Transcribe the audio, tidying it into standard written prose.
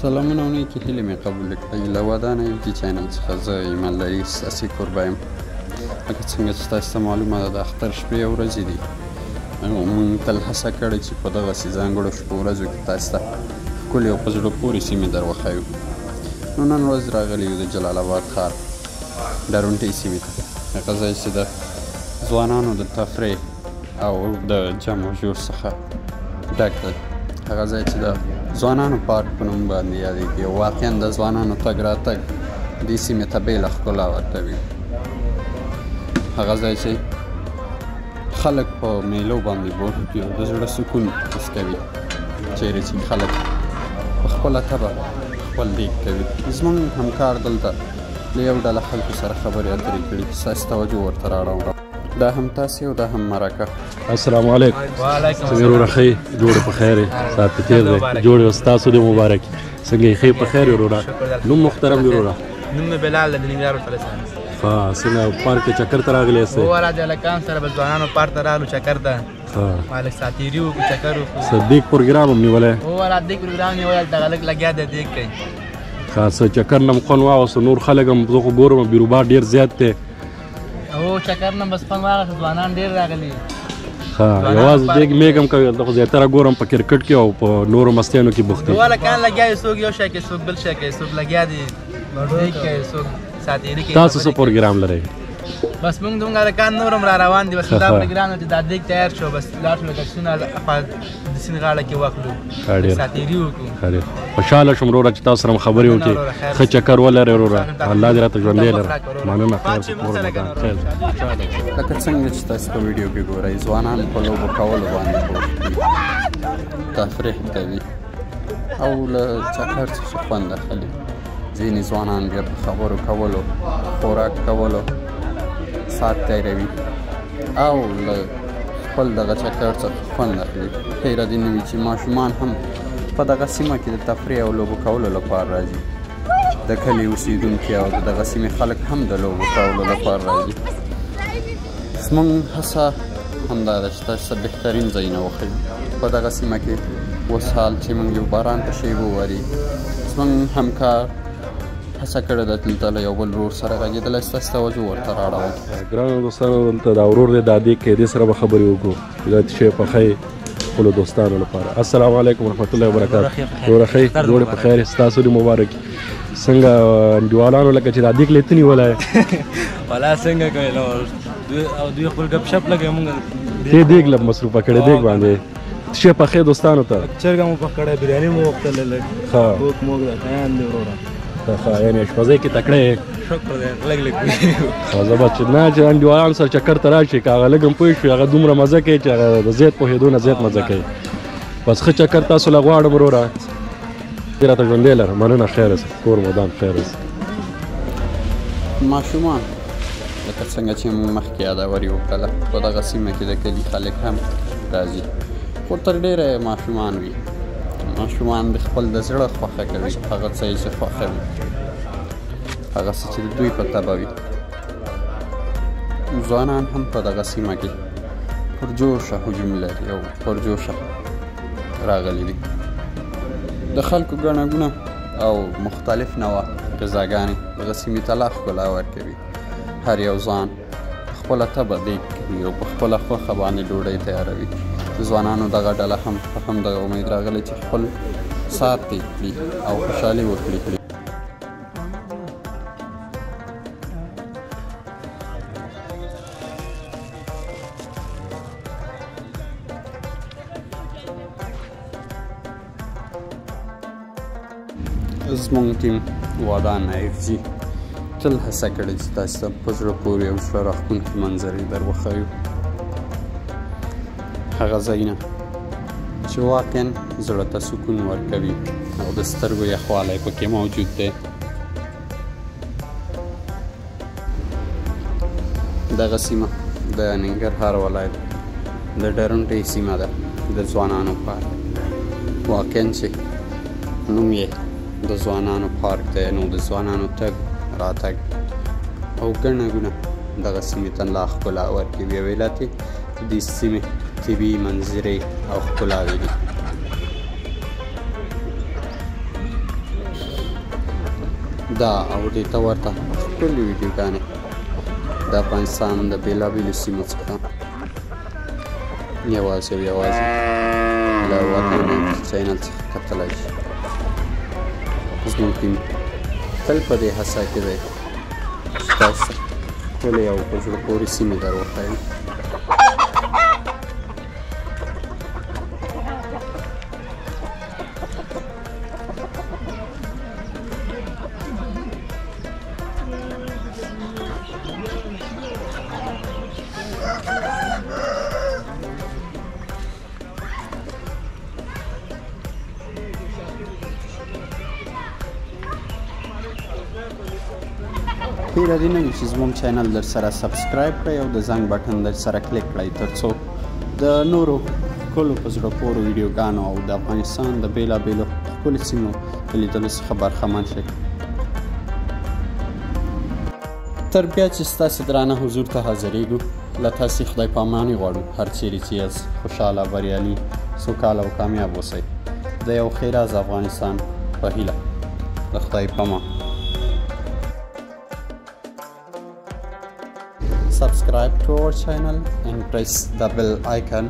سلامونه اونایی که هیله می قبول کړئ له ودانه یوټي چینل څخه زه ایمانداري ساسي کوربه یم. لکه څنګه چې تاسو ته معلومه ده د اختر شپې او ورځې دي، موږ تل هڅه کړې چې په دغسې ځانګړو شپو ورځو کې تاسو ته ښکلې او په زړه پورې سیمې در وښیو. نو نن ورځ راغلي یو د جلال آباد ښار ډارونټۍ سیمې ته، هغه ځای چې د ځوانانو د تفریح او د جمع و جور څخه ډک دی. هغه ځای چې د ځوانانو پارک په نوم باندې یادېږي او واقعا د ځوانانو تګ راتګ دې سیمې ته بېله ښکلا ورکوي. هغه ځای چې خلک په میلو باندې بوخت وي او د زړه سکون حس کوي، چیرې چې خلک په خپله طبع خپل دیګ کوي. زموږ همکار دلته له یو ډله خلکو سره خبرې اترې کړي چې ستاسو توجه ورته راوړم. دا هم تاسې او دا هم مرکه. السلام علیکم. وعلیکم څنګه ورور ښه جوړ په خیر سات په تیر دی جوړ ستاسو د مبارک څنګه ښه په خیر ورور نوم محترم ورور نوم بلال د نیمګار فلسطین. ها څنګه پارک کې چکر ته راغلی یاست؟ هو راځي الکان سره بل ځوانانو پارک ته راغلو چکر ته. مالک ساتیری و چکر و صدیق پروګرام هم نیولی هو راځي پروګرام نیول دغه لګ لګیا دی دیګ کوي. خاصه چکر نم خون واغسته نور خلک هم زه خو ګورم بیروبار ډېر زیات دی. هو چکر نه بس خوند واخیست ځوانان ډېر راغلي. ها یوازې دیګ میګ هم کوي دلته خو زیاتره ګورم په کرکټ کې او په نورو مستیانو کې بوخت دي. هو هلکان لګیا دي، څوک یو شی کوي څوک بل شی کوي، څوک لګیا دي دیګ کوي څوک ساتیري کوي. تاسو څه پروګرام لرئ؟ بس موږ دومره هلکان نور هم را روان دي. بس دا پروګرام چې دا دیګ تیار شو بس لاړ شو لکه عکسونه د سیند غاړه کې واخلو ساتیري وکړو. خوشحاله شوم وروره چې تاسو سره خبرې وکړې. ښه چکر ولرئ وروره، الله دې راته ژوندی لره. مننه. لکه څنګه چې تاسو په ویډیو کې ګورئ ځوانان په لوبو کولو باندې بوخت دي، تفریح کوي او له چکر څخه خوند اخلي. ځینې ځوانان بیا په خبرو کولو خوراک کولو ساعت تېروي او له خپل دغه چکر څخه خوند اخلي. هیره دې نه وي چې ماشومان هم په دغه سیمه کې د تفریح او لوبو کولو لپاره راځي. د کلي اوسېدونکي او د دغه سیمې خلک هم د لوبو کولو لپاره راځي. زموږ هڅه همدا ده چې تاسو ته بهترین ځایونه وښیو. په دغه سیمه کې اوس حال چې موږ یو باران په شیبو وري، زموږ همکار هڅه کړې ده دلته له یو بل ورور سره غږېدلی، ستاسو توجه ورته رااړوم. ګرانو دوستانو دلته دا ورور دی دا دیګ کې دې سره به خبرې وکړو دا شی پخی خپلو دوستانو لپاره. السلام علیکم ورحمت الله وبرکاتو. ورور ښه جوړې په خیر ستاسو دې مبارک. څنګه انډیوالانو لکه چې دا دیګ لیته نیولی والا څنګه کوي او دوی خپل ګپ شپ لګوي. موږ دې دیګ له مصروفه کړی دیګ باندې شی پخې دوستانو ته چرګه مو پخ کړی بریاني مو وختله لږ ښه کوک موږ د خیان دی وروره ښه یعنې اشپزۍ کې تکړه یې. شکر دی لږ لږ ښه زه به چې نه چې انډیوالانو سره چکر ته راشي که هغه لږ هم پوه شوي هغه دومره مزه کوي چې هغه د زیات پوهېدو نه زیات مزه کوي. بس ښه چکر تاسو له غواړم وروره، دې راته ژوندی لره. مننه خیر اوسه، کور مدام خیر اوسه. ماشومان لکه څنګه چې موږ مخکې یاداوري وکړله په دغه سیمه کې د کلي خلک هم راځي، خو تر ډېره ماشومان وي. ماشومان د خپل د زړه خوښه کوي هغه څه چې خوښوي، هغه څه چې د دوی په طبع وي. ځوانان هم په دغه سیمه کې پرجوشه هجوم لري او پرجوشه راغلي دي. د خلکو ګڼه ګوڼه او مختلف نوع غذاګانې دغه سیمې ته لا ښکلا ورکوي. هر یو ځوان په خپله طبع دیګ کوي او په خپله خوښه باندې ډوډۍ تیاروي. ځوانانو دغه ډله هم په همدغه امید راغلی چې خپل ساعت تېر کړي او خوشحالي وکړي. زموږ ټیم ودان IFG تل هڅه کړې چې تاسو ته په زړه پورې او زړه راښکونکي منظرې در وښیو. هغه ځایونه چې واقعا زړه ته سکون ورکوي او د سترګو یخوالی پکې موجود دی. دغه سیمه د ننګرهار ولایت د ډارونټۍ سیمه ده د ځوانانو پارک. واقعا چې نوم یې د ځوانانو پارک دی، نو د ځوانانو تګ راتګ او ګڼه ګونه دغه سیمې ته لا ښکلا ورکوي. بیا ویلاتې د دې سیمې طبیعي منظرې او ښکلاوې دي. دا او دې ته ورته ښکلې ویډیوګانې د افغانستان د بېلابېلو سیمو څخه یوازې او یوازې له وطن چینل څخه کتلی شي. زموږ ټیم تل په دې هڅه کې دی چې تاسو ښکلې او په زړه پورې سیمې در وښیم. هیله دې نه وي چې زموږ چینل در سره سبسکرایب کړئ او د زنګ بټن در سره کلیک کړئ تر څو د نورو ښکلو په زړه پورو ویډیوګانو او د افغانستان د بېلابېلو ښکلو سیمو د لیدلو څخه برخمن شئ. تر بیا چې ستاسې درانه حضور ته حاضرېږو، له تاسې خدای پاماني غواړو. هر چیرې چې یاست خوشحاله، بریالي، سوکاله او کامیاب اوسئ. د یو ښېراز افغانستان په هیله د خدای پامان. Subscribe to our channel and press the bell icon